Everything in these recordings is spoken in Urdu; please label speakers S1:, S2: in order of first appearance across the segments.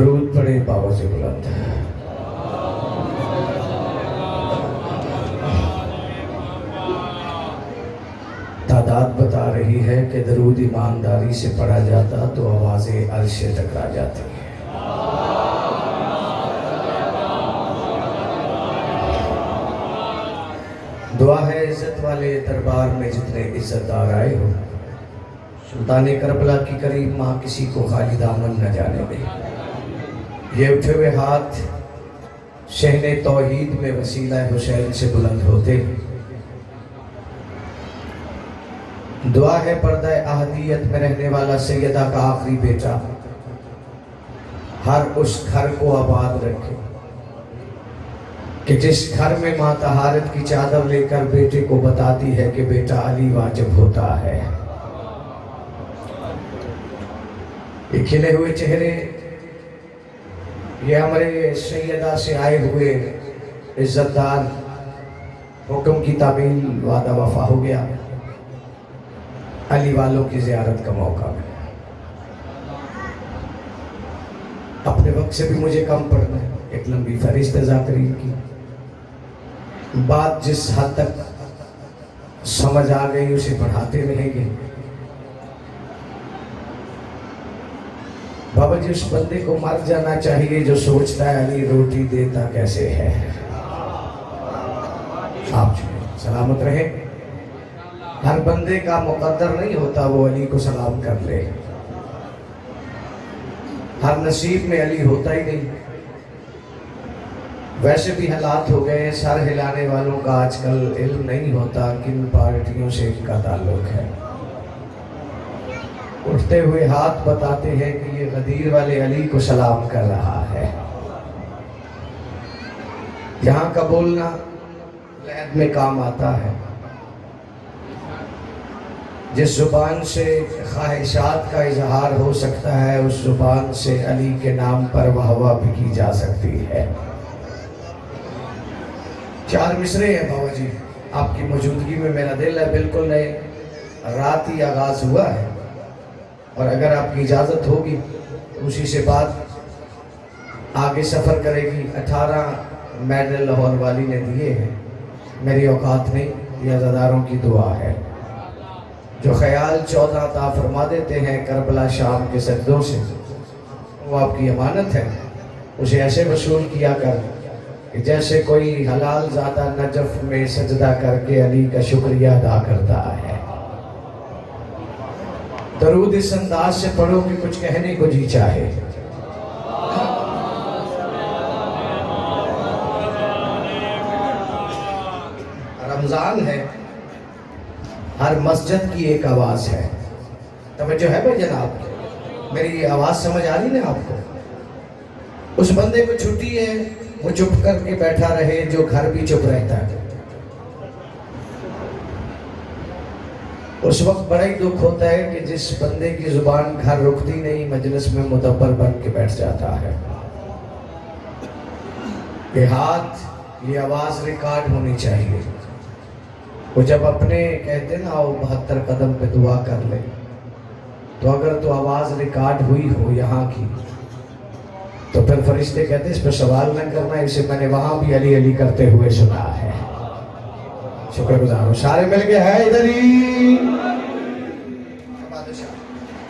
S1: درود پڑھے بابا سے بلند. تعداد بتا رہی ہے کہ درود ایمانداری سے پڑھا جاتا تو آوازیں عرش سے ٹکرا جاتی ہیں. دعا ہے عزت والے دربار میں جتنے عزت دار آئے ہو، سلطان کربلا کی کریم ماں کسی کو خالی دامن نہ جانے دے. یہ اٹھے ہوئے ہاتھ شہن توحید میں وسیلہ حسین سے بلند ہوتے. دعا ہے پردہ احدیت میں رہنے والا سیدہ کا آخری بیٹا ہر اس گھر کو آباد رکھے کہ جس گھر میں ماں طہارت کی چادر لے کر بیٹے کو بتاتی ہے کہ بیٹا علی واجب ہوتا ہے. یہ کھلے ہوئے چہرے، یہ ہمارے سیدہ سے آئے ہوئے عزت دار، حکم کی تعمیل وعدہ وفا ہو گیا. علی والوں کی زیارت کا موقع ملا. اپنے وقت سے بھی مجھے کم پڑنا ہے. ایک لمبی فہرست ہے ذاکرین کی. بات جس حد تک سمجھ آ گئی اسے پڑھاتے رہیں گے. بابا جی اس بندے کو مر جانا چاہیے جو سوچتا ہے علی روٹی دیتا کیسے ہے. آپ سلامت رہیں. ہر بندے کا مقدر نہیں ہوتا وہ علی کو سلام کر لے. ہر نصیب میں علی ہوتا ہی نہیں. ویسے بھی حالات ہو گئے، سر ہلانے والوں کا آج کل علم نہیں ہوتا کن پارٹیوں سے ان کا تعلق ہے. اٹھتے ہوئے ہاتھ بتاتے ہیں کہ یہ غدیر والے علی کو سلام کر رہا ہے. یہاں کا بولنا لحد میں کام آتا ہے. جس زبان سے خواہشات کا اظہار ہو سکتا ہے اس زبان سے علی کے نام پر واہ واہ بھی کی جا سکتی ہے. 4 مصرے ہیں بابا جی آپ کی موجودگی میں. میرا دل ہے بالکل نئے، رات ہی آغاز ہوا ہے، اور اگر آپ کی اجازت ہوگی اسی سے بات آگے سفر کرے گی. 18 میڈل لاہور والی نے دیے ہیں، میری اوقات نہیں، یہ عزاداروں کی دعا ہے. جو خیال 14 عطا فرما دیتے ہیں کربلا شام کے سجدوں سے، وہ آپ کی امانت ہے. اسے ایسے وصول کیا کر کہ جیسے کوئی حلال زادہ نجف میں سجدہ کر کے علی کا شکریہ ادا کرتا ہے. درود اس انداز سے پڑھو کہ کچھ کہنے کو جی چاہے. رمضان ہے، ہر مسجد کی ایک آواز ہے. توجہ ہے بھائی جناب؟ میری آواز سمجھ آ رہی نا آپ کو؟ اس بندے کو چھٹی ہے وہ چپ کر کے بیٹھا رہے جو گھر بھی چپ رہتا ہے. اس وقت بڑا ہی دکھ ہوتا ہے کہ جس بندے کی زبان گھر رکتی نہیں مجلس میں مدبر بن کے بیٹھ جاتا ہے. یہ ہاتھ، یہ آواز ریکارڈ ہونی چاہیے. وہ جب اپنے کہتے نا آؤ 72 قدم پہ دعا کر لے، تو اگر تو آواز ریکارڈ ہوئی ہو یہاں کی تو پھر فرشتے کہتے ہیں اس پہ سوال نہ کرنا، اسے میں نے وہاں بھی علی علی کرتے ہوئے سنا ہے. شکر گزار ہوں. سارے مل کے ہے ادھر ہی.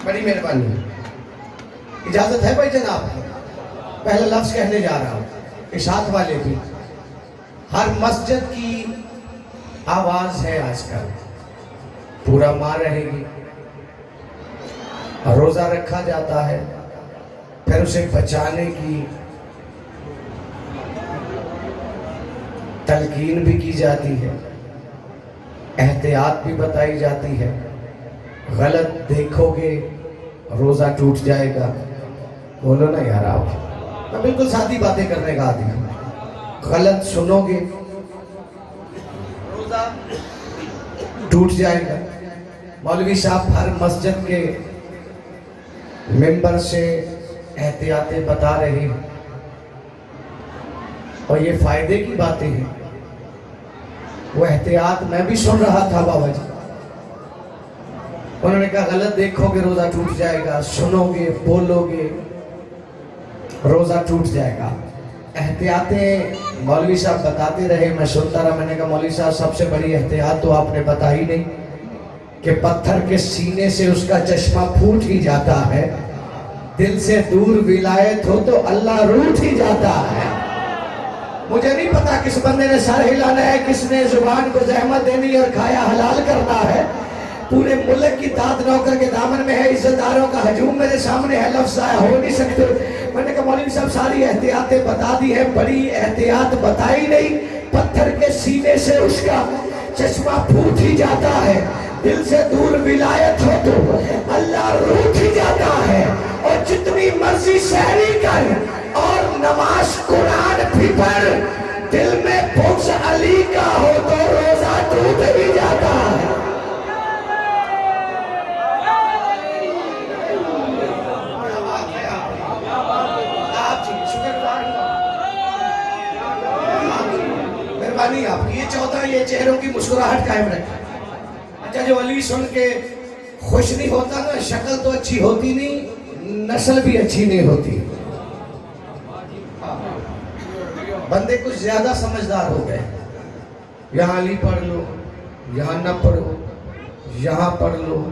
S1: بڑی مہربانی. اجازت ہے بھائی جناب؟ پہلا لفظ کہنے جا رہا ہوں کہ ساتھ والے بھی. ہر مسجد کی آواز ہے آج کل، پورا ماں رہے گی. روزہ رکھا جاتا ہے، پھر اسے بچانے کی تلقین بھی کی جاتی ہے، احتیاط بھی بتائی جاتی ہے. غلط دیکھو گے روزہ ٹوٹ جائے گا. بولو نا یار آپ، میں بالکل سادی باتیں کرنے کا آدمی ہوں. غلط سنو گے روزہ ٹوٹ جائے گا. مولوی صاحب ہر مسجد کے ممبر سے احتیاطیں بتا رہے ہیں، اور یہ فائدے کی باتیں ہیں. وہ احتیاط میں بھی سن رہا تھا بابا جی. انہوں نے کہا غلط دیکھو گے روزہ ٹوٹ جائے گا، سنو گے، بولو گے. روزہ ٹوٹ جائے گا. احتیاطیں مولوی صاحب بتاتے رہے, میں سنتا رہا. میں نے کہا مولوی صاحب سب سے بڑی احتیاط تو آپ نے بتا ہی نہیں کہ پتھر کے سینے سے اس کا چشمہ پھوٹ ہی جاتا ہے, دل سے دور ولایت ہو تو اللہ روٹھ ہی جاتا ہے. مجھے نہیں پتا کس بندے نے سر ہلانا ہے, کس نے زبان کو زحمت دینی اور کھایا حلال کرنا ہے. پورے ملک کی داد نوکر کے دامن میں ہے, عزت داروں کا ہجوم میرے سامنے ہے, لفظ ضائع ہو نہیں سکتے. میں نے کہا مولوی صاحب ساری احتیاطیں بتا دی ہیں, بڑی احتیاط بتائی نہیں. پتھر کے سینے سے اس کا چشمہ پھوٹ ہی جاتا ہے, دل سے دور ولایت ہو تو اللہ روٹھ ہی جاتا ہے. اور جتنی مرضی سحری کر اور نماز قرآن بھی پڑھ, دل میں بغض علی کا ہو تو روزہ ٹوٹ ہی جاتا ہے. مہربانی آپ کی, یہ چوتھا یہ چہروں کی مسکراہٹ قائم رکھیں. اچھا جو علی سن کے خوش نہیں ہوتا نا, شکل تو اچھی ہوتی نہیں, نسل بھی اچھی نہیں ہوتی. بندے کچھ زیادہ سمجھدار ہو گئے. یہاں علی پڑھ لو, یہاں نہ پڑھو, یہاں پڑھ لو.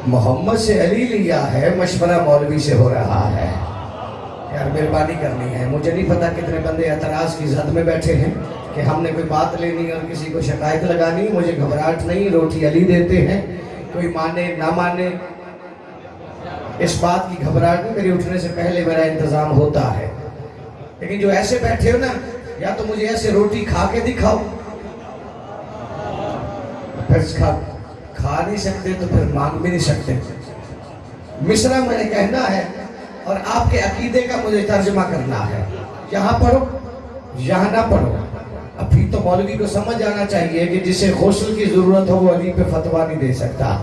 S1: محمد سے علی لیا ہے, مشورہ مولوی سے ہو رہا ہے. یار مہربانی کرنی ہے. مجھے نہیں پتا کتنے بندے اعتراض کی زد میں بیٹھے ہیں کہ ہم نے کوئی بات لینی اور کسی کو شکایت لگانی. مجھے گھبراہٹ نہیں, روٹی علی دیتے ہیں, کوئی مانے نہ مانے اس بات کی گھبراہٹ نہیں. میری اٹھنے سے پہلے میرا انتظام ہوتا ہے. لیکن جو ایسے بیٹھے ہو نا, یا تو مجھے ایسے روٹی کھا کے دکھاؤ, پھر کھا نہیں سکتے تو پھر مانگ بھی نہیں سکتے. مصرع میں نے کہنا ہے اور آپ کے عقیدے کا مجھے ترجمہ کرنا ہے. یہاں پڑھو, یہاں نہ پڑھو. ابھی تو مولوی کو سمجھ آنا چاہیے کہ جسے غسل کی ضرورت ہو وہ علی پہ فتویٰ نہیں دے سکتا.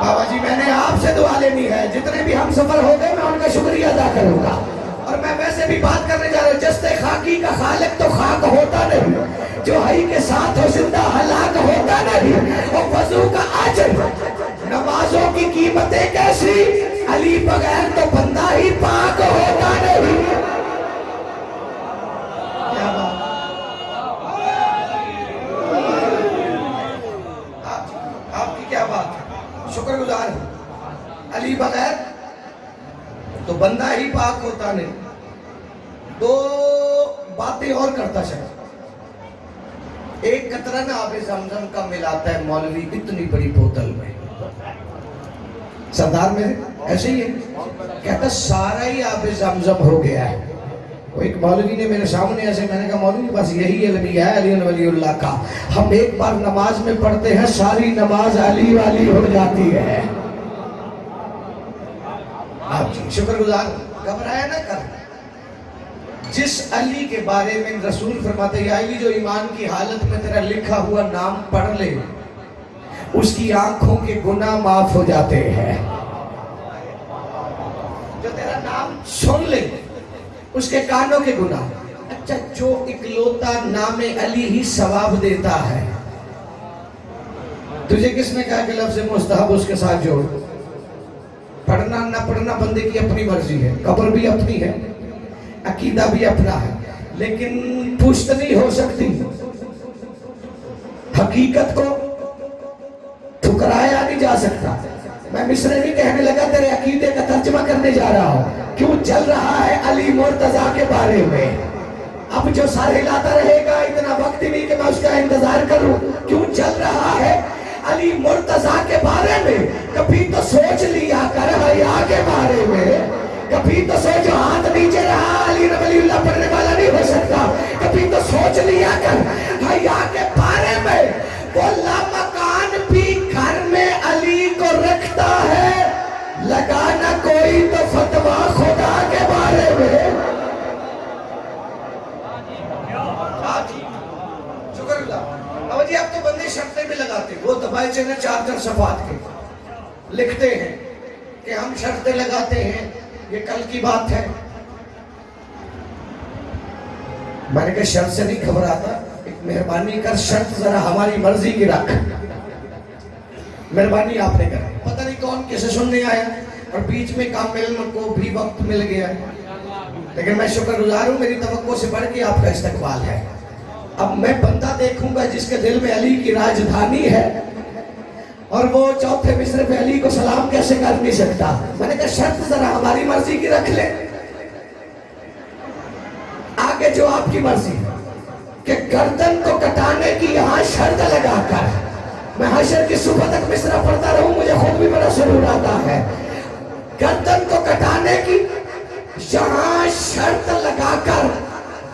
S1: بابا جی میں نے آپ سے دعا لینی ہے, جتنے بھی ہم سفر ہو گئے میں ان کا شکریہ ادا کروں گا. اور میں ویسے بھی بات کرنے جا رہا ہوں, جست خاکی کا خالق تو خاک ہوتا نہیں, جو ہی کے ساتھ ہو زندہ ہلاک ہوتا نہیں. اور وضو کا اجر, نمازوں کی قیمتیں کیسی, علی بغیر تو بندہ ہی پاک ہوتا نہیں. کیا بات, آپ کی کیا بات ہے, شکر گزار ہوں. علی بغیر تو بندہ ہی پاک ہوتا نہیں. دو باتیں اور کرتا چلا. ایک قطرہ نا آب زمزم کا ملاتا ہے مولوی اتنی بڑی بوتل میں. سردار میرے ایسے ہی ہے, کہتا سارا ہی آب زمزم ہو گیا ہے. وہ ایک مولوی نے میرے سامنے ایسے, میں نے کہا مولوی بس یہی علم ہے علی ولی اللہ کا. ہم ایک بار نماز میں پڑھتے ہیں, ساری نماز علی والی ہو جاتی ہے. آپ جی شکر گزار, گھبرایا نہ کر. جس علی کے بارے میں رسول فرماتے ہیں, یا علی جو ایمان کی حالت میں تیرا لکھا ہوا نام پڑھ لے, اس کی آنکھوں کے گناہ معاف ہو جاتے ہیں. جو تیرا نام سن لے, اس کے کانوں کے گناہ. اچھا جو اکلوتا نام علی ہی ثواب دیتا ہے, تجھے کس نے کہا کہ لفظ مستحب اس کے ساتھ جوڑ؟ پڑھنا نہ پڑھنا بندے کی اپنی مرضی ہے, قبر بھی اپنی ہے, عقیدہ بھی اپنا ہے, لیکن پشت نہیں ہو سکتی. حقیقت کو ٹھکرایا نہیں جا سکتا. میں مصرع نہیں کہنے لگا, تیرے عقیدے کا ترجمہ کرنے جا رہا ہوں. کیوں چل رہا ہے علی مرتضیٰ کے بارے میں. اب جو سارے ہلاتا رہے گا, اتنا وقت ہی نہیں کہ میں اس کا انتظار کروں. کیوں چل رہا ہے علی مرتضیٰ کے بارے میں. کبھی تو سوچ لیا کر حیا کے بارے میں. کبھی تو سوچو, ہاتھ نیچے رہا, علی ولی اللہ پڑھنے والا نہیں ہو سکتا. کبھی تو سوچ لیا کر حیا کے بارے میں. وہ لامکان بھی گھر میں علی کو رکھتا ہے, لگانا کوئی تو فتویٰ خدا کے بارے میں. شکر اللہ. اب جی اب تو بندے شرطیں بھی لگاتے, وہ دبائچے نے 4 صفحات کے لکھتے ہیں کہ ہم شرطیں لگاتے ہیں, یہ کل کی بات ہے. میں نے کہا شرط سے نہیں گھبراتا, ایک مہربانی کر, شرط ذرا ہماری مرضی کی رکھ. مہربانی آپ نے کر. پتہ نہیں کون کیسے سننے آیا, اور بیچ میں کامل کو بھی وقت مل گیا، لیکن میں شکر گزار ہوں، میری توقع سے بڑھ کے آپ کا استقبال ہے۔ اب میں بندہ دیکھوں گا جس کے دل میں علی کی راجدھانی ہے، اور وہ چوتھے مصر پہ علی کو سلام کیسے کر نہیں سکتا؟ میں نے کہا شرط ذرا ہماری مرضی کی رکھ لے، آگے جو آپ کی مرضی کہ گردن کو کٹانے کی یہاں شرط لگا کر میں حشر کی صبح تک مصرع پڑھتا رہوں، مجھے خود بھی بڑا سرور آتا ہے۔ گردن کو کٹانے کی یہاں شرط لگا کر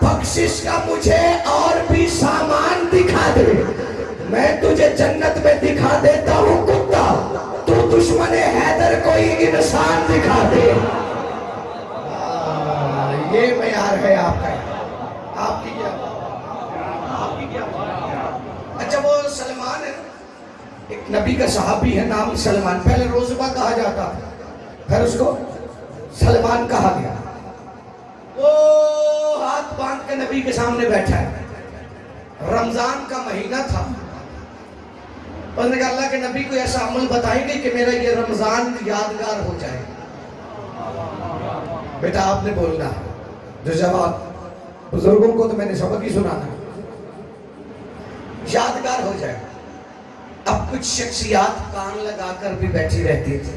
S1: بخشش کا مجھے اور بھی سامان دکھا دے، میں تجھے جنت میں دکھا دیتا ہوں کتا، تو دشمن حیدر کوئی انسان دکھا دے۔ یہ معیار ہے آپ کا، آپ کی کیا؟ اچھا وہ سلمان ہے، ایک نبی کا صحابی ہے، نام سلمان، پہلے روزبہ کہا جاتا تھا، پھر اس کو سلمان کہا گیا۔ وہ ہاتھ باندھ کے نبی کے سامنے بیٹھا ہے، رمضان کا مہینہ تھا، اس نے کہا اللہ کے نبی کو ایسا عمل بتائیں گے کہ میرا یہ رمضان یادگار ہو جائے۔ بیٹا آپ نے بولنا ہے جو جواب، بزرگوں کو تو میں نے سبق ہی سنانا، یادگار ہو جائے۔ اب کچھ شخصیات کان لگا کر بھی بیٹھی رہتی تھی۔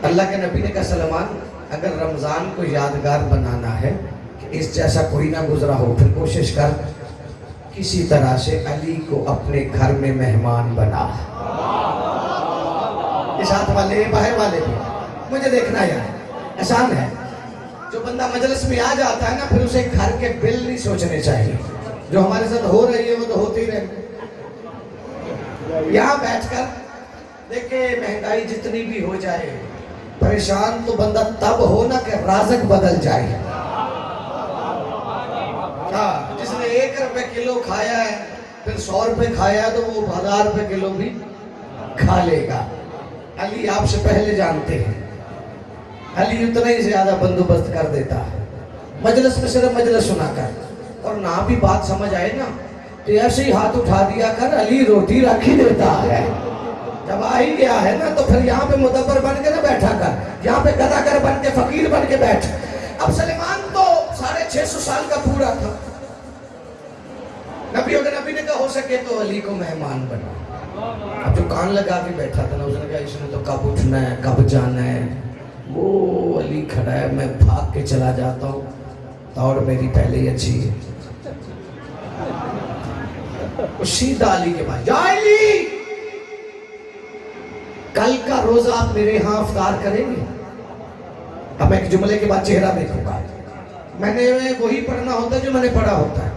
S1: اللہ کے نبی نے کہا سلمان اگر رمضان کو یادگار بنانا ہے کہ اس جیسا کوئی نہ گزرا ہو، پھر کوشش کر کسی طرح سے علی کو اپنے گھر میں مہمان بنا۔ اس ہاتھ والے باہر والے بھی مجھے دیکھنا یار آسان ہے، جو بندہ مجلس میں آ جاتا ہے نا پھر اسے گھر کے بل نہیں سوچنے چاہیے، جو ہمارے ساتھ ہو رہی ہے وہ تو ہوتی رہے۔ یہاں بیٹھ کر دیکھیں مہنگائی جتنی بھی ہو جائے، پریشان تو بندہ تب ہو نا کہ رازق بدل جائے۔ جس نے 1 روپے کلو کھایا ہے پھر 100 روپے کھایا ہے تو وہ 1000 روپے کلو بھی کھا لے گا۔ علی آپ سے پہلے جانتے ہیں، علی اتنا ہی زیادہ بندوبست کر دیتا ہے، مجلس میں صرف مجلس سنا کر، اور نہ بھی بات سمجھ آئے نا تو ایسے ہی ہاتھ اٹھا دیا کر، علی روٹی رکھ ہی دیتا ہے۔ جب آ ہی گیا ہے نا تو پھر یہاں پہ مدبر بن کے نہ بیٹھا کر، یہاں پہ گداگر بن کے فقیر بن کے بیٹھ۔ اب سلیمان تو 650 سال کا پورا تھا، نبی نے کہا ہو سکے تو علی کو مہمان بنا۔ اب جو کان لگا کے بیٹھا تھا نا اس نے کہا اس نے تو کب اٹھنا ہے کب جانا ہے، وہ علی کھڑا ہے، میں بھاگ کے چلا جاتا ہوں، اور میری پہلے ہی اچھی ہے۔ سیدھا علی کے پاس، یا علی کل کا روزہ آپ میرے ہاں افطار کریں گے؟ اب میں ایک جملے کے بعد چہرہ دیکھوں گا، میں نے وہی پڑھنا ہوتا ہے جو میں نے پڑھا ہوتا ہے،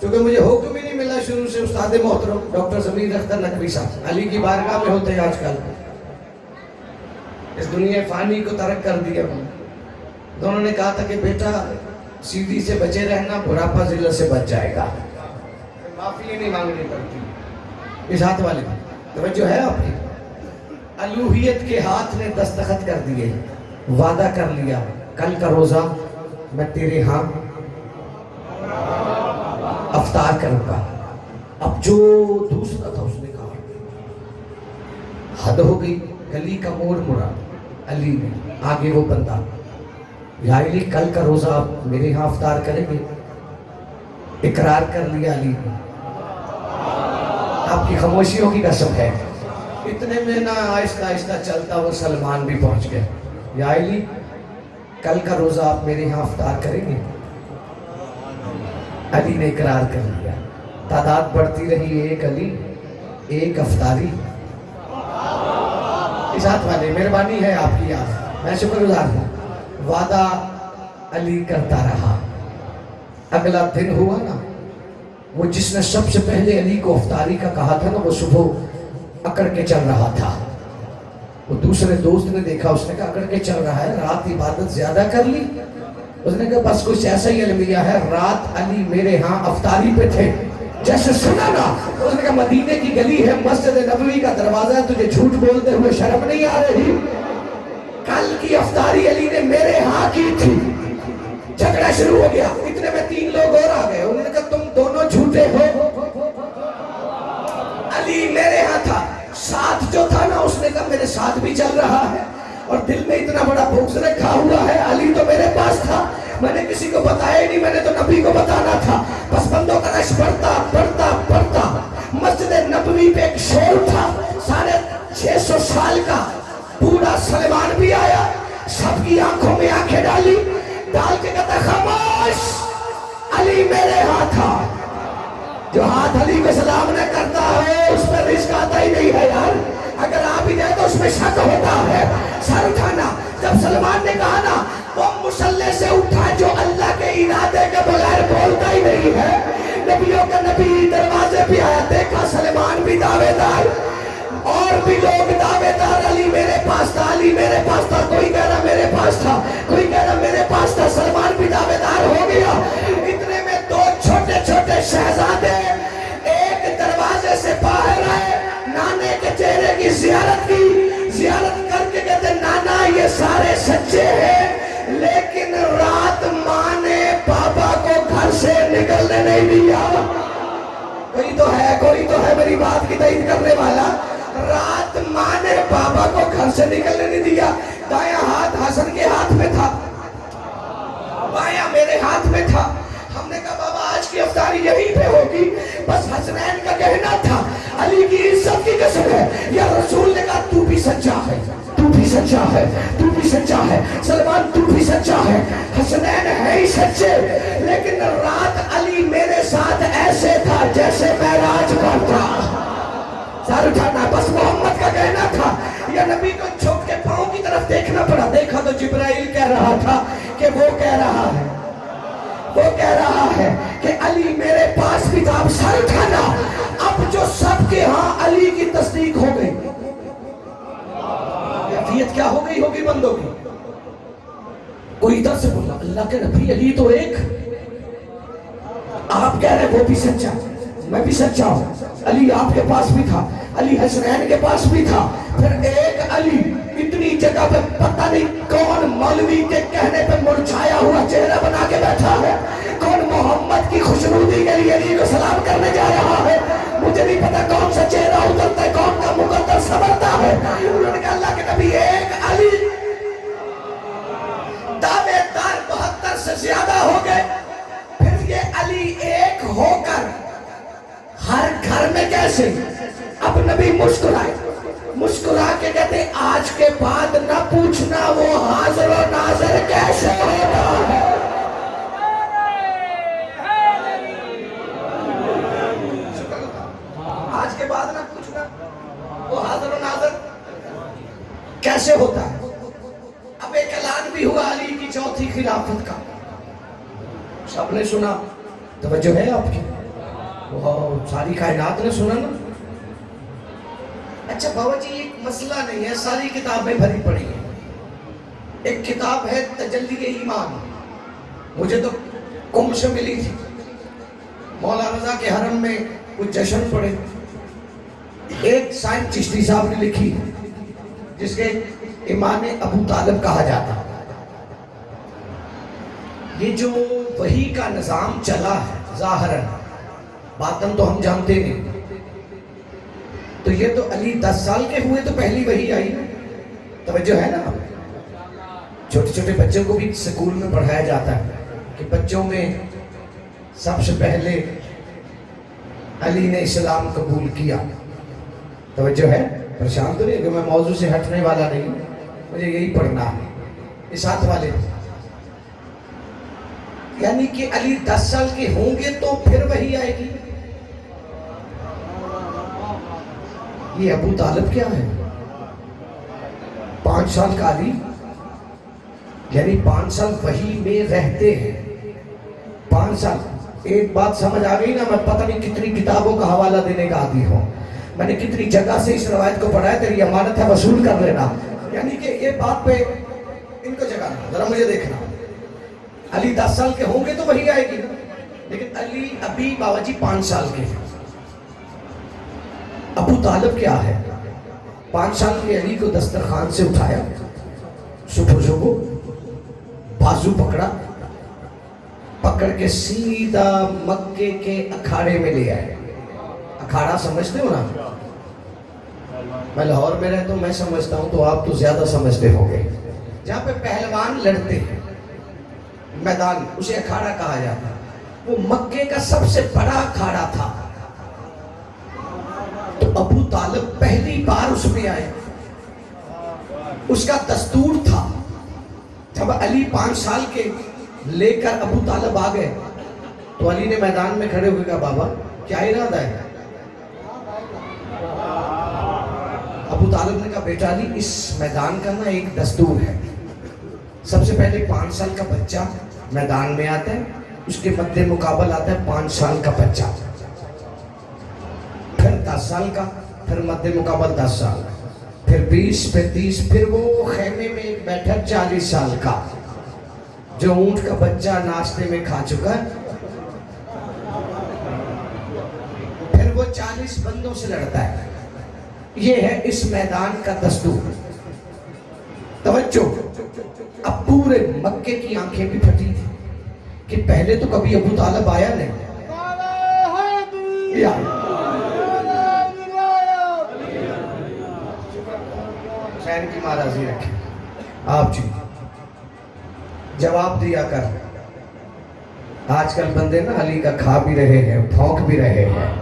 S1: چونکہ مجھے حکم ہی نہیں ملا شروع سے۔ استاد محترم ڈاکٹر ضمیر اختر نقوی صاحب علی کی بارگاہ میں ہوتے ہیں آج کل، اس دنیا فانی کو ترک کر دیا۔ دونوں نے کہا تھا کہ بیٹا سیدھی سے بچے رہنا، بڑھاپا ذلت سے بچ جائے گا، معافی نہیں مانگنی پڑتی۔ اس ہاتھ والے توجہ ہے آپ کی، الوہیت کے ہاتھ نے دستخط کر دیے، وعدہ کر لیا کل کا روزہ میں تیرے ہاں افطار کروں گا۔ اب جو دوسرا تھا اس نے کہا حد ہو گئی، گلی کا موڑ مڑا علی نے، آگے وہ بندہ، یا علی کل کا روزہ آپ میرے ہاں افطار کریں گے؟ اقرار کر لیا علی نے۔ آپ کی خاموشیوں کی قسم ہے، اتنے میں نہ آہستہ آہستہ چلتا وہ سلمان بھی پہنچ گیا، یا علی کل کا روزہ آپ میرے ہاں افطار کریں گے؟ علی نے اقرار کر لیا، تعداد بڑھتی رہی، ایک علی ایک افطاری۔ اس ہاتھ والے مہربانی ہے آپ کی یاد، میں شکر گزار ہوں۔ وعدہ علی کرتا رہا، اگلا دن ہوا نا، وہ جس نے سب سے پہلے علی کو افطاری کا کہا تھا نا، وہ صبح اکڑ کے چل رہا تھا۔ وہ دوسرے دوست نے دیکھا، اس نے کہا اکڑ کے چل رہا ہے، رات عبادت زیادہ کر لی؟ اس نے کہا بس کچھ ایسا ہی المیہ ہے، رات علی میرے ہاں افطاری پہ تھے۔ جیسے سنا نا، اس نے کہا مدینے کی گلی ہے، مسجد نبوی کا دروازہ ہے، تجھے جھوٹ بولتے ہوئے شرم نہیں آ رہی؟ کل کی افطاری علی نے میرے ہاں کی تھی۔ جھگڑا شروع ہو گیا، اتنے میں 3 لوگ اور آ گئے، انہوں نے کہا تم دونوں جھوٹے ہو، علی میرے ہاں تھا، ساتھ جو تھا نا اس نے کہا میرے ساتھ بھی چل رہا ہے، اور دل میں اتنا بڑا بغض رکھا ہوا ہے، علی تو میرے پاس تھا، میں نے کسی کو بتایا ہی نہیں، میں نے تو نبی کو بتانا تھا۔ بس بندوں کا رش پڑتا مسجد نبوی پہ ایک شور تھا، 650 سال کا بوڑھا سلمان بھی آیا، سب کی آنکھوں میں آنکھیں ڈال کے کہتا خاموش، علی میرے ہاتھ تھا۔ جو ہاتھ علی کو سلام نہ کرتا ہے اس پر رزق آتا ہی نہیں ہے یار، اگر آپ ہی جائے تو اس میں شک ہوتا ہے۔ سر اٹھانا، جب سلمان نے کہا نا وہ مصلی سے اٹھا جو اللہ کے ارادے کے بغیر بولتا ہی نہیں ہے، نبیوں کا نبی دروازے پہ آیا، دیکھا سلمان بھی دعوے دار اور بھی لوگ دعوے دار، علی میرے پاس تھا، علی میرے پاس تھا، کوئی کہہ رہا میرے پاس تھا، کوئی کہہ رہا میرے پاس تھا، سلمان بھی دعوے دار ہو گیا۔ اتنے میں دو چھوٹے چھوٹے شہزادے ایک دروازے سے باہر آئے، نانے کے چہرے کی زیارت کر کے کہتے نانا یہ سارے سچے ہیں، لیکن رات ماں نے پاپا کو گھر سے نکلنے نہیں دیا۔ کوئی تو ہے میری بات کی تائید کرنے والا۔ رات ماں نے پاپا کو گھر سے نکلنے نہیں دیا۔ دایاں ہاتھ حسن کے ہاتھ میں تھا، بایاں میرے ہاتھ میں تھا۔ ہم نے کہا بابا آج کی افطاری یہیں پہ ہوگی، بس حسنین کا کہنا تھا علی کی عزت کی قسم ہے، یا رسول نے کہا تو بھی سچا ہے، تو بھی سچا ہے، تو بھی سچا ہے، سلمان تو بھی سچا ہے، حسنین ہے ہی سچے، لیکن رات علی میرے ساتھ ایسے تھا جیسے معراج پر تھا۔ سر اٹھانا، بس محمد کا کہنا تھا، یا نبی کو جھک کے پاؤں کی طرف دیکھنا پڑا، دیکھا تو جبرائیل کہہ رہا تھا کہ وہ کہہ رہا ہے کہ علی میرے پاس بھی تھا۔ اب سر اٹھانا، اب جو سب کے ہاں علی کی تصدیق ہو گئی، کیفیت کیا ہو گئی ہوگی بندوں کی؟ کوئی ادھر سے بولا اللہ کے نبی علی تو ایک، آپ کہہ رہے وہ بھی سچا، میں بھی سچا ہوں، علی آپ کے پاس بھی تھا، علی حسنین کے پاس بھی تھا، پھر ایک علی اتنی جگہ پہ پتہ نہیں کون مولوی کے کہنے پہ مرجھایا ہوا چہرہ بنا کے بیٹھا ہے، کون محمد کی خوشنودی کے لیے علی کو سلام کرنے جا رہا ہے، مجھے نہیں پتا کون سا چہرہ اترتا ہے، کون کا مقدر سبرتا ہے۔ انہوں نے کہا اللہ کے نبی ایک علی، دعوے دار 72 سے زیادہ ہو گئے، پھر یہ علی ایک ہو کر ہر گھر میں کیسے؟ اب نبی مسکرا کے کہتے آج کے بعد نہ پوچھنا وہ حاضر و ناظر کیسے ہوتا ہے۔ آج کے بعد نہ پوچھنا وہ حاضر و ناظر کیسے ہوتا ہے۔ اب ایک اعلان بھی ہوا علی کی چوتھی خلافت کا، سب نے سنا، توجہ ہے آپ کی؟ وہ ساری کائنات نے سنا نا۔ اچھا بابا جی ایک مسئلہ نہیں ہے، ساری کتابیں بھری پڑی ہیں، ایک کتاب ہے تجلی ایمان، مجھے تو کم سے ملی تھی، مولا رضا کے حرم میں کچھ جشن پڑے، ایک سائن چشتی صاحب نے لکھی جس کے امام ابو طالب کہا جاتا۔ یہ جو وحی کا نظام چلا ہے ظاہراً، باطن تو ہم جانتے نہیں، تو یہ تو علی 10 سال کے ہوئے تو پہلی وحی آئی، توجہ ہے نا؟ چھوٹے چھوٹے بچوں کو بھی سکول میں پڑھایا جاتا ہے کہ بچوں میں سب سے پہلے علی نے اسلام قبول کیا، توجہ ہے؟ پریشان تو نہیں کہ میں موضوع سے ہٹنے والا نہیں، مجھے یہی پڑھنا ہے، اس ہاتھ والے، یعنی کہ علی 10 سال کے ہوں گے تو پھر وحی آئے گی۔ یہ ابو طالب کیا ہے؟ 5 سال کا علی، یعنی 5 سال وحی میں رہتے ہیں، 5 سال۔ ایک بات سمجھ آ گئی نا؟ میں پتہ نہیں کتنی کتابوں کا حوالہ دینے کا عادی ہوں، میں نے کتنی جگہ سے اس روایت کو پڑھا ہے، تیری امانت ہے وصول کر لینا، یعنی کہ یہ بات پہ ان کو جگہ نہیں، ذرا مجھے دیکھنا، علی 10 سال کے ہوں گے تو وحی آئے گی، لیکن علی ابھی بابا جی 5 سال کے ہیں۔ ابو طالب کیا ہے؟ 5 سال کے علی کو دسترخوان سے اٹھایا، صبح بازو پکڑ کے سیدھا مکے کے اکھاڑے میں لے آئے۔ اکھاڑا سمجھتے ہو نا؟ میں لاہور میں رہتا ہوں، میں سمجھتا ہوں، تو آپ تو زیادہ سمجھتے ہوں گے. جہاں پہ پہلوان لڑتے ہیں میدان، اسے اکھاڑا کہا جاتا ہے. وہ مکے کا سب سے بڑا اکھاڑا تھا. تو ابو طالب پہلی بار اس میں آئے. اس کا دستور تھا جب علی 5 سال کے لے کر ابو طالب آ گئے تو علی نے میدان میں کھڑے ہوئے کہا بابا کیا ارادہ ہے؟ ابو طالب نے کہا بیٹا علی اس میدان کا نا ایک دستور ہے، سب سے پہلے 5 سال کا بچہ میدان میں آتا ہے، اس کے مد مقابل آتا ہے 5 سال کا بچہ، پھر 10 سال کا، پھر مد مقابل 10 سال، پھر 20، پھر 30، پھر وہ خیمے میں بیٹھا 40 سال کا جو اونٹ کا بچہ ناشتے میں کھا چکا ہے، پھر وہ 40 بندوں سے لڑتا ہے. یہ ہے اس میدان کا دستور. توجہ، اب پورے مکے کی آنکھیں بھی پھٹی تھی کہ پہلے تو کبھی ابو طالب آیا نہیں. حسین کی ماں راضی رکھے. آپ جی جواب دیا کر. آج کل بندے نا علی کا کھا بھی رہے ہیں، پھونک بھی رہے ہیں.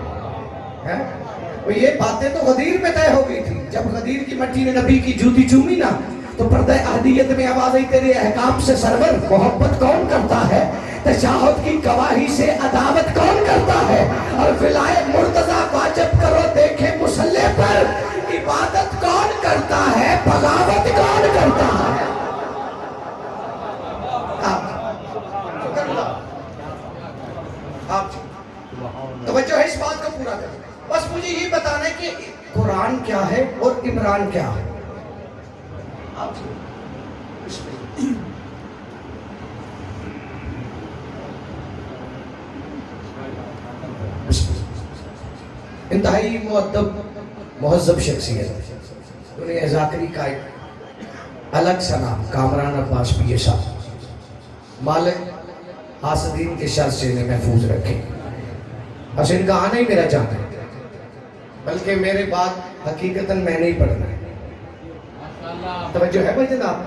S1: یہ باتیں تو غدیر میں طے ہو گئی تھی. جب غدیر کی مٹی نے نبی کی جوتی چومی نا تو پردہ اہلیت میں آواز آئی تیرے احکام سے سرور محبت کون کرتا ہے، تشہد کی گواہی سے عداوت کون کرتا ہے، اور ولائے مرتضی واجب کرو دیکھے مصلی پر عبادت کون کرتا ہے، بغاوت کون کرتا ہے. آپ توجہ ہے اس بات کو پورا کریں. بس مجھے یہ بتانا ہے کہ قرآن کیا ہے اور عمران کیا ہے. انتہائی مؤدب مہذب شخصیت دنیا ذاکری کا ایک الگ سا نام کامران عباس پیے صاحب، مالک حاسدین کے شر سے انہیں محفوظ رکھے. بس ان کا آنا ہی میرا چاہتا ہے، بلکہ میرے بات حقیقتاً میں نہیں پڑھنا ہے. توجہ ہے بھائی جناب؟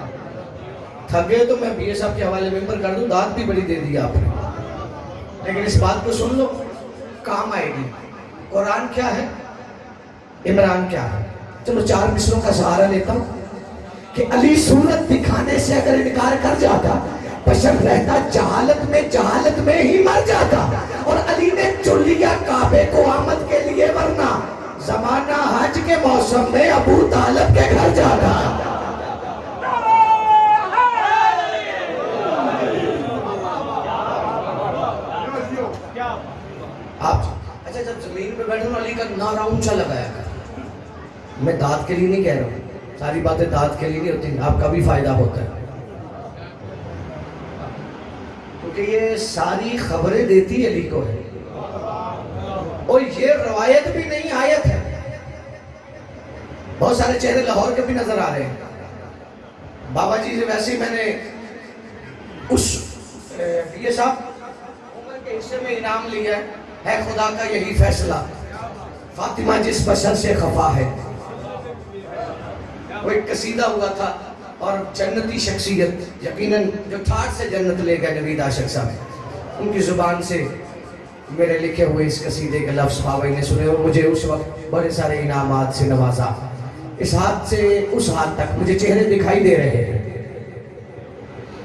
S1: تھگے تو میں بی اے صاحب کے حوالے ممبر کر دوں، داد بھی بڑی دے دی آپ نے، لیکن اس بات کو سن لو، کام آئے گی. قرآن کیا ہے، عمران کیا ہے. چلو 4 مصروں کا سہارا لیتا ہوں کہ علی صورت دکھانے سے اگر انکار کر جاتا بشر رہتا جہالت میں ہی مر جاتا. اور علی نے چن لیا کعبے کو آمد کے لیے، ورنہ زمانہ حج کے موسم میں ابو طالب کے گھر جانا. آپ اچھا جب زمین پہ بیٹھو نا علی کا نعرہ اونچا لگایا کر. میں داد کے لیے نہیں کہہ رہا ہوں، ساری باتیں داد کے لیے نہیں ہوتی، آپ کا بھی فائدہ ہوتا ہے، کیونکہ یہ ساری خبریں دیتی علی کو ہے. اور یہ روایت بھی نہیں آیت ہے. بہت سارے چہرے لاہور کے بھی نظر آ رہے ہیں. بابا جی سے ویسے ہی میں نے اس یہ صاحب عمر کے حصے میں انعام لیا ہے خدا کا یہی فیصلہ، فاطمہ جس بشر سے خفا ہے. وہ ایک قصیدہ ہوا تھا اور جنتی شخصیت یقیناً جو ٹھاٹ سے جنت لے گئے نوید عاشق صاحب، ان کی زبان سے میرے لکھے ہوئے اس قصیدے کے لفظ بابا نے سنے اور مجھے اس وقت بڑے سارے انعامات سے نوازا. اس ہاتھ سے اس ہاتھ تک مجھے چہرے دکھائی دے رہے ہیں.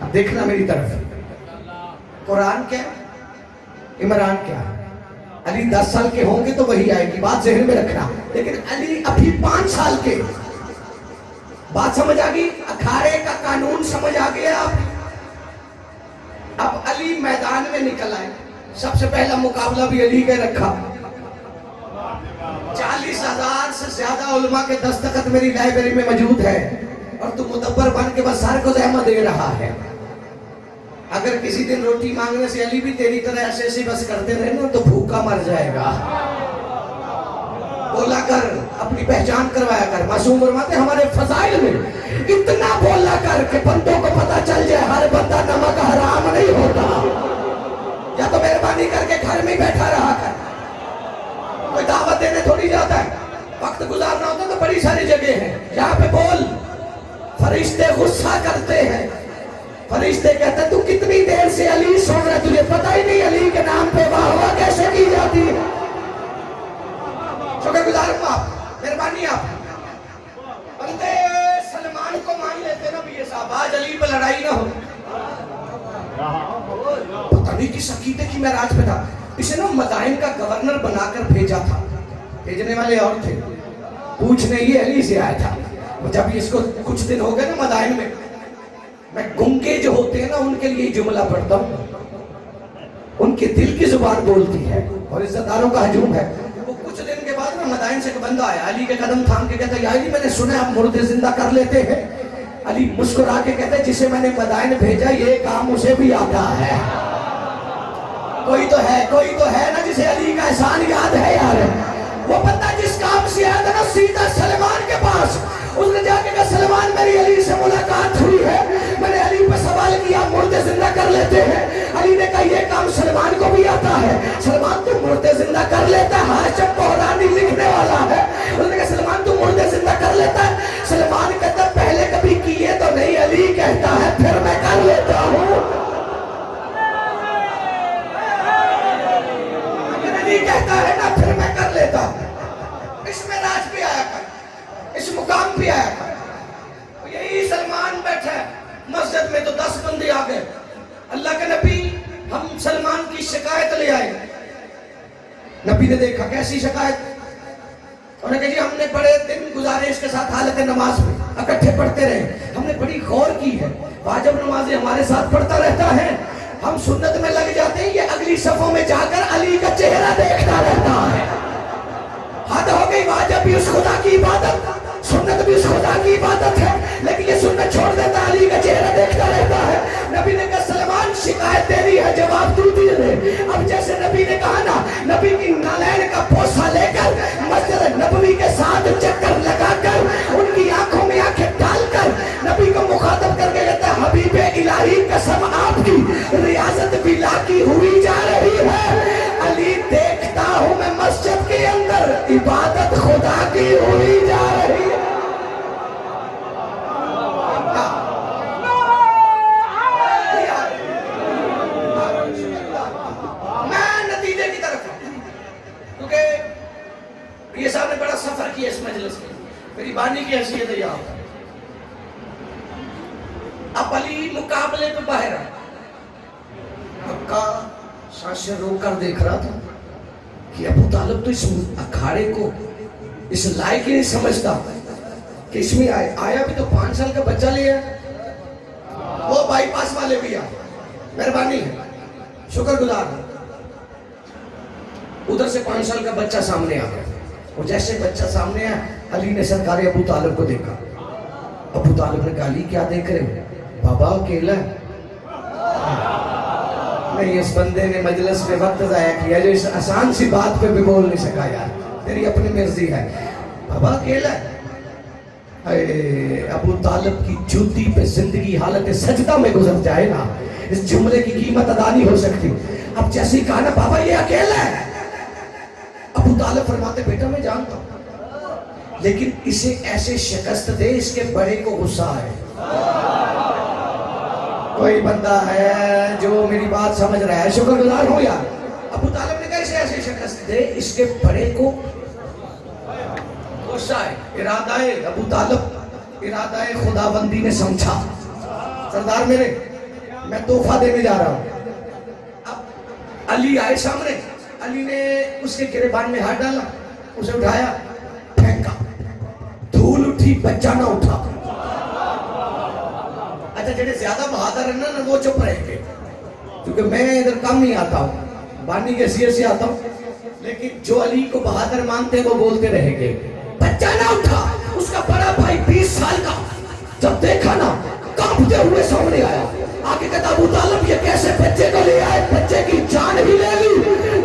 S1: اب دیکھنا میری طرف. قرآن کیا ہے، عمران کیا ہے. علی 10 سال کے ہوں گے تو وہی آئے گی، بات ذہن میں رکھنا. لیکن علی ابھی 5 سال کے. بات سمجھ آگئی؟ اکھاڑے کا قانون سمجھ آگیا آپ؟ اب علی میدان میں نکل آئے. سب سے پہلا مقابلہ بھی علی کے رکھا. 40,000 سے زیادہ علماء کے دستخط میری لائبریری میں موجود ہے، اور تو مدبر بن کے بس سر کو زحمت دے رہا ہے. اگر کسی دن روٹی مانگنے سے علی بھی تیری طرح ایسے ایسے بس کرتے رہے نا تو بھوکا مر جائے گا. بولا کر، اپنی پہچان کروایا کر. معصوم فرماتے ہمارے فضائل میں اتنا بولا کر کہ بندوں کو پتا چل جائے ہر بندہ نمک حرام نہیں ہوتا. یا تو مہربانی کر کے گھر میں بیٹھا رہا کر، کوئی دعوت دینے تھوڑی جاتا ہے. وقت گزارنا ہوتا تو بڑی ساری جگہ ہیں، یہاں پہ بول۔ فرشتے غصہ کرتے ہیں، فرشتے کہتے ہیں تو کتنی دیر سے علی سن رہا ہے، تجھے پتہ ہی نہیں علی کے نام پہ واہ واہ کیسے کی جاتی ہے۔ شکر گزار ہوں آپ، مہربانی آپ بندے سلمان کو مان لیتے نا بھی یہ صاحب، آج علی پہ لڑائی نہ ہو۔ پتہ نہیں کس عقیدے کی معراج پہ تھا، اسے نا مدائن کا گورنر بنا کر بھیجا تھا، بھیجنے والے اور تھے، پوچھنے یہ علی سے آیا تھا۔ جب اس کو کچھ دن ہو گئے نا مدائن میں گنگے جو ہوتے ہیں نا ان کے لیے جملہ پڑھتا ہوں، ان کے دل کی زبان بولتی ہے اور عزت داروں کا ہجوم ہے۔ وہ کچھ دن کے بعد نا مدائن سے ایک بندہ آیا، علی کے قدم تھام کے کہتا ہے یا علی میں نے سنا آپ مردے زندہ کر لیتے ہیں۔ علی مسکرا کے کہتا ہے جسے میں نے مدائن بھیجا یہ کام اسے بھی آتا ہے۔ کوئی تو ہے نا جسے علی کا احسان یاد ہے یار۔ وہ بندہ جس کام سے آیا تھا نا سیدھا سلمان کے پاس، اس نے جا کے کہا سلمان میری علی سے ملاقات ہوئی ہے، میں نے علی پہ سوال کیا مردے زندہ کر لیتے ہیں۔ علی نے کہا یہ کام سلمان کو بھی آتا ہے۔ سلمان تو مردے زندہ کر لیتا ہے، ہاشم بحرانی لکھنے والا ہے۔ اس نے کہا سلمان تو مردے زندہ کر لیتا ہے۔ سلمان کہتا پہلے کبھی کیے تو نہیں، علی کہتا ہے پھر میں کر لیتا ہوں۔ علی کہتا ہے نا پھر میں کر لیتا ہوں۔ اس میں راج بھی آیا کر، اس مقام بھی آیا کر۔ یہی سلمان بیٹھا ہے مسجد میں تو 10 بندے آ گئے، اللہ کے نبی ہم سلمان کی شکایت لے آئے۔ نبی نے دیکھا کیسی شکایت، انہوں نے کہا جی ہم نے بڑے دن گزارے اس کے ساتھ حالت نماز میں، اکٹھے پڑھتے رہے، ہم نے بڑی غور کی ہے، واجب نمازیں ہمارے ساتھ پڑھتا رہتا ہے، ہم سنت میں لگ جاتے ہیں، یہ اگلی صفوں میں جا کر علی کا چہرہ دیکھتا رہتا ہے۔ حد ہو گئی، واجب بھی اس خدا کی عبادت، سنت بھی اس خدا کی عبادت ہے، لیکن یہ سنت چھوڑ دیتا علی کا چہرہ دیکھتا رہتا ہے۔ نبی نے کہا سلمان شکایت تیری ہے، جواب تو دے دے۔ اب جیسے نبی نے کہا نا، نبی کی نالین کا بوسہ لے کر مسجد نبوی کے ساتھ چکر لگا کر ان کی آنکھوں میں آنکھیں ڈال کر نبی کو مخاطب کر کے کہتا ہے حبیب الہی قسم آپ کی ریاضت بلا کی ہوئی جا رہی ہے، علی دیکھتا ہوں میں مسجد کے اندر عبادت خدا کی ہوئی جا رہی ہے۔ میں نتیجے کی طرف ہوں، کیونکہ یہ صاحب نے بڑا سفر کیا اس مجلس میں، میری بانی کی حیثیت ہے یہاں۔ اب علی مقابلے پہ باہر ہے، مکہ سانسیں رو کر دیکھ رہا تھا کہ ابو طالب تو اس اکھاڑے کو اس لائق ہی نہیں سمجھتا کہ اس میں آیا بھی تو 5 سال کا بچہ لیا، وہ بائی پاس والے بھی آئے، مہربانی ہے، شکر گزار ہے۔ ادھر سے 5 سال کا بچہ سامنے آ گیا، اور جیسے بچہ سامنے آیا علی نے سرکار ابو طالب کو دیکھا۔ ابو طالب نے کہا علی کیا دیکھ رہے ہو؟ بابا اکیلا ہے۔ نہیں، اس بندے نے مجلس میں وقت ضائع کیا جو اس آسان سی بات پہ بھی بول نہیں سکا، یار تیری اپنی مرضی ہے، بابا اکیلا ہے۔ ابو طالب کی جوتی پہ زندگی حالت سجدہ میں گزر جائے نا، اس جملے کی قیمت ادا نہیں ہو سکتی۔ اب جیسے ہی کہا نا بابا یہ اکیلا ہے، ابو طالب فرماتے بیٹا میں جانتا ہوں، لیکن اسے ایسے شکست دے اس کے بڑے کو غصہ ہے۔ کوئی بندہ ہے جو میری بات سمجھ رہا ہے، شکر گزار ہو یار۔ ابو طالب نے کہا اسے ایسے شکست دے اس کے بڑے کو غصہ ہے۔ ارادہ ابو طالب، ارادہ خداوندی نے سمجھا، سردار میرے میں تحفہ دینے جا رہا ہوں۔ اب علی آئے سامنے، علی نے اس کے گریبان میں ہاتھ ڈالا، اسے اٹھایا، پھینکا، دھول اٹھی بچہ نہ اٹھا۔ اچھا جنہیں زیادہ بہادر ہے نا وہ چپ رہے گے، کیونکہ میں ادھر کم نہیں آتا ہوں، بانی کے حیثیت سے آتا ہوں، لیکن جو علی کو بہادر مانتے ہیں وہ بولتے رہیں گے۔ بچہ نہ اٹھا، اس کا بڑا بھائی 20 سال کا جب دیکھا نا کانپتے ہوئے سامنے آیا، آگے کہتا ابو طالب یہ کیسے بچے کو لے آئے، بچے کی جان بھی لے لی۔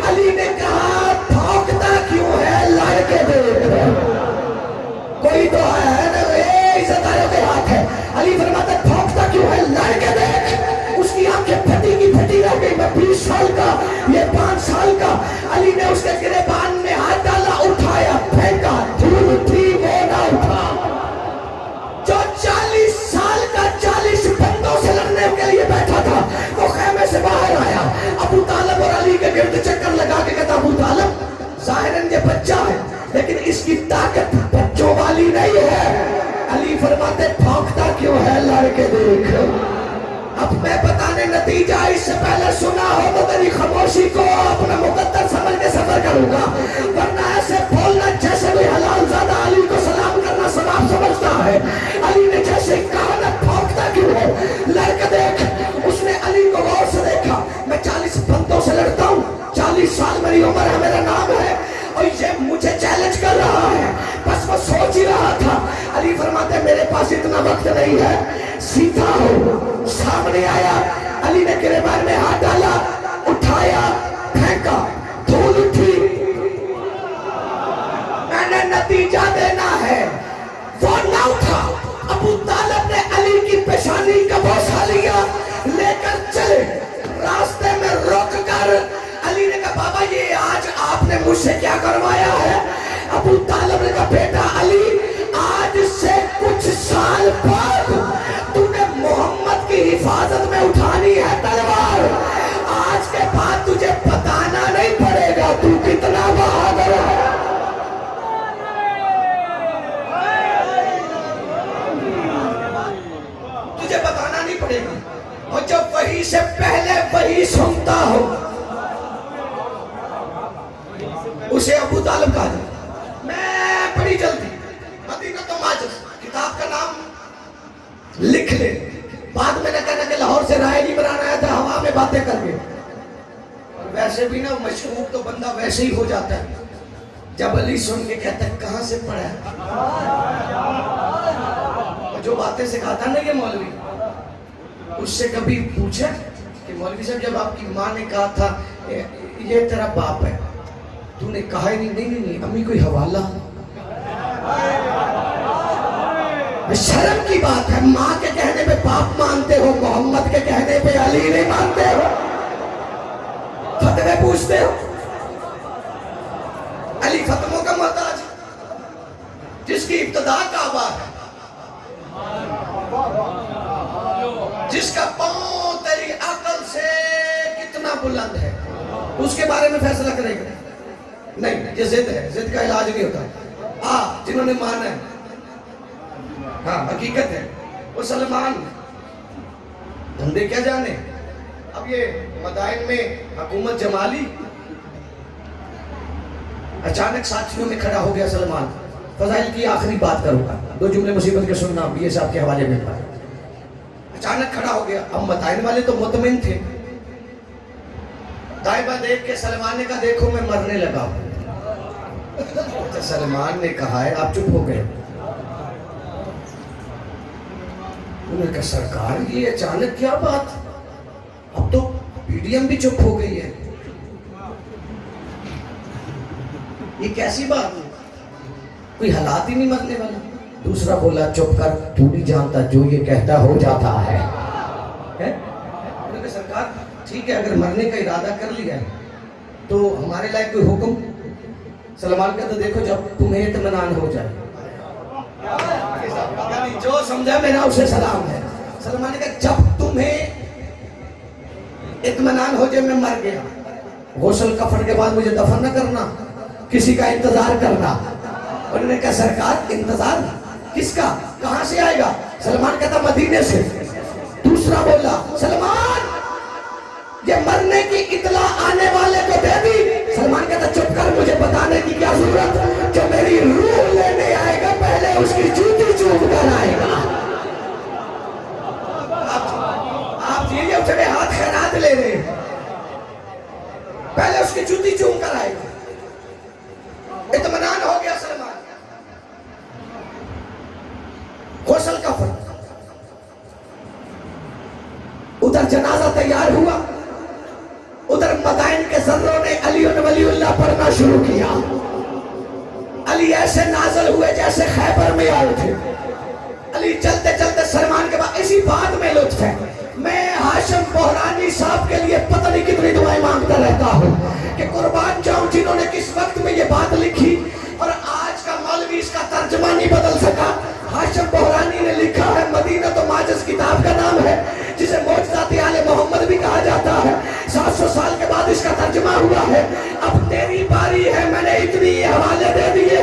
S1: علی نے کہا بھونکتا کیوں ہے لڑکے دیکھ، کوئی تو ہے نا، عزت داروں کے ہاتھ ہے۔ علی فرماتا بھونکتا کیوں ہے لڑکے دیکھ، اس کی آنکھیں پھٹی کی پھٹی رہ گئی، میں 20 سال کا یہ 5 سال کا۔ علی نے اس کے گریبان میں ہاتھ ڈالا، اٹھایا، پھینکا، دھول لیکن اس کی طاقت بچوں والی نہیں ہے. علی فرماتے بھونکتا کیوں ہے لڑکے دیکھ. اب میں بتانے نتیجہ اس سے پہلے سنا ہو تو میری خاموشی کو اپنا مقدر سمجھ کے سفر کروں گا، ورنہ ایسے بولنا جیسے کوئی حلال زادہ علی کو سلام کرنا ثواب سمجھتا ہے. علی نے جیسے کہا نا بھونکتا کیوں ہو لڑکے دیکھ. اس نے علی کو غور سے دیکھا. میں 40 بندوں سے لڑتا ہوں، 40 سال میری عمر ہے، میرا نام ہے، اور یہ مجھے چیلنج کر رہا ہے. بس وہ سوچ ہی رہا تھا. علی فرماتے میرے پاس اتنا وقت نہیں ہے، سیدھا ہو. سامنے آیا. علی نے گریبان میں ہاتھ ڈالا، اٹھایا، پھینکا، دھول اٹھی. میں نے نتیجہ دینا ہے. وہ نہ اٹھا. ابو طالب نے علی کی پیشانی کا بوسہ لیا، لے کر چلے. راستے میں رک کر علی نے کہا بابا یہ آج آپ نے مجھ سے کیا کروایا ہے؟ ابو طالب نے کہا بیٹا علی آج سے کچھ سال بعد تو نے محمد کی حفاظت میں اٹھانی ہے تلوار. آج کے بعد تجھے بتانا نہیں پڑے گا تو کتنا بہادر ہے. تجھے بتانا نہیں پڑے گا. اور جب وحی سے پہلے وحی سنتا ہو اسے ابو طالب کہا جائے. میں بڑی جلدی مدینہ تو ماجد کتاب کا نام لکھ لے. بعد میں نے کہنا کہ لاہور سے رائے نہیں بنانا آیا تھا ہوا میں باتیں کر کے. اور ویسے بھی نا مشہور تو بندہ ویسے ہی ہو جاتا ہے. جب علی سن کے کہتا ہے کہاں سے پڑھا ہے، جو باتیں سکھاتا نا یہ مولوی، اس سے کبھی پوچھا کہ مولوی صاحب جب آپ کی ماں نے کہا تھا یہ تیرا باپ ہے، تو نے کہا ہی نہیں امی کوئی حوالہ. شرم کی بات ہے. ماں کے کہنے پہ باپ مانتے ہو، محمد کے کہنے پہ علی نہیں مانتے ہو، فتوے پوچھتے ہو. علی فتووں کا محتاج جس کی ابتدا کعبہ ہے، جس کا پاؤں تیری عقل سے کتنا بلند ہے، اس کے بارے میں فیصلہ کرے گا نہیں. یہ ضد ہے، ضد کا علاج نہیں ہوتا. جنہوں نے مانا ہے ہاں حقیقت ہے. وہ سلمان دھندے کیا جانے. اب یہ مدائن میں حکومت جمالی اچانک ساتھیوں میں کھڑا ہو گیا. سلمان فضائل کی آخری بات کروں گا، 2 جملے مصیبت کے سننا یہ صاحب کے حوالے میں. اچانک کھڑا ہو گیا. اب مدائن والے تو مطمئن تھے. دائبہ دیکھ کے سلمان نے کہا دیکھو میں مرنے لگا ہوں. سلمان نے کہا ہے آپ چپ ہو گئے. انہوں نے کہا سرکار یہ اچانک کیا بات، اب تو پی ڈی ایم بھی چپ ہو گئی ہے، یہ کیسی بات، کوئی حالات ہی نہیں مرنے والا. دوسرا بولا چپ کر، تو نہیں جانتا جو یہ کہتا ہو جاتا ہے. انہوں نے کہا سرکار ٹھیک ہے اگر مرنے کا ارادہ کر لیا ہے تو ہمارے لائق کوئی حکم. سلمان کہتا دیکھو جب تمہیں اطمینان ہو جائے، جو سمجھا میرا اسے سلام ہے. سلمان نے کہا جب تمہیں اطمینان ہو جائے میں مر گیا، غسل کفن کے بعد مجھے دفن نہ کرنا، کسی کا انتظار کرنا. انہوں نے کہا سرکار انتظار کس کا، کہاں سے آئے گا؟ سلمان کہتا مدینے سے. دوسرا بولا سلمان یہ مرنے کی اطلاع آنے والے کو دے دی. سلمان کہتا چپ کر، مجھے بتانے کی کیا ضرورت، جو میری روح لینے آئے گا پہلے اس کی جوتی چوم کر آئے گا. آپ یہ اٹھے ہاتھ خیرات لے رہے ہیں، پہلے اس کی جوتی چوم کر آئے گا. اطمینان ہو گیا سلمان. غسل کفن، ادھر جنازہ تیار ہوا، ادھر مدائن کے ذروں نے علی ولی اللہ پڑھنا شروع کیا. علی ایسے نازل ہوئے جیسے خیبر میں آئے تھے. علی چلتے چلتے سلمان کے بعد اسی بات میں لطف ہے، میں ہاشم بحرانی صاحب کے لیے پتہ نہیں کتنی دعائیں مانگتا رہتا ہوں کہ قربان جاؤں جنہوں نے کس وقت میں یہ بات لکھی اور آج کا مولوی اس کا ترجمہ نہیں بدل سکا. ہاشم بحرانی نے لکھا ہے، مدینہ تو ماجز کتاب کا نام ہے جسے معجزات آل محمد بھی کہا جاتا ہے. 700 سال کے بعد اس کا ترجمہ ہوا ہے. اب تیری باری ہے، میں نے اتنی حوالے دے دیے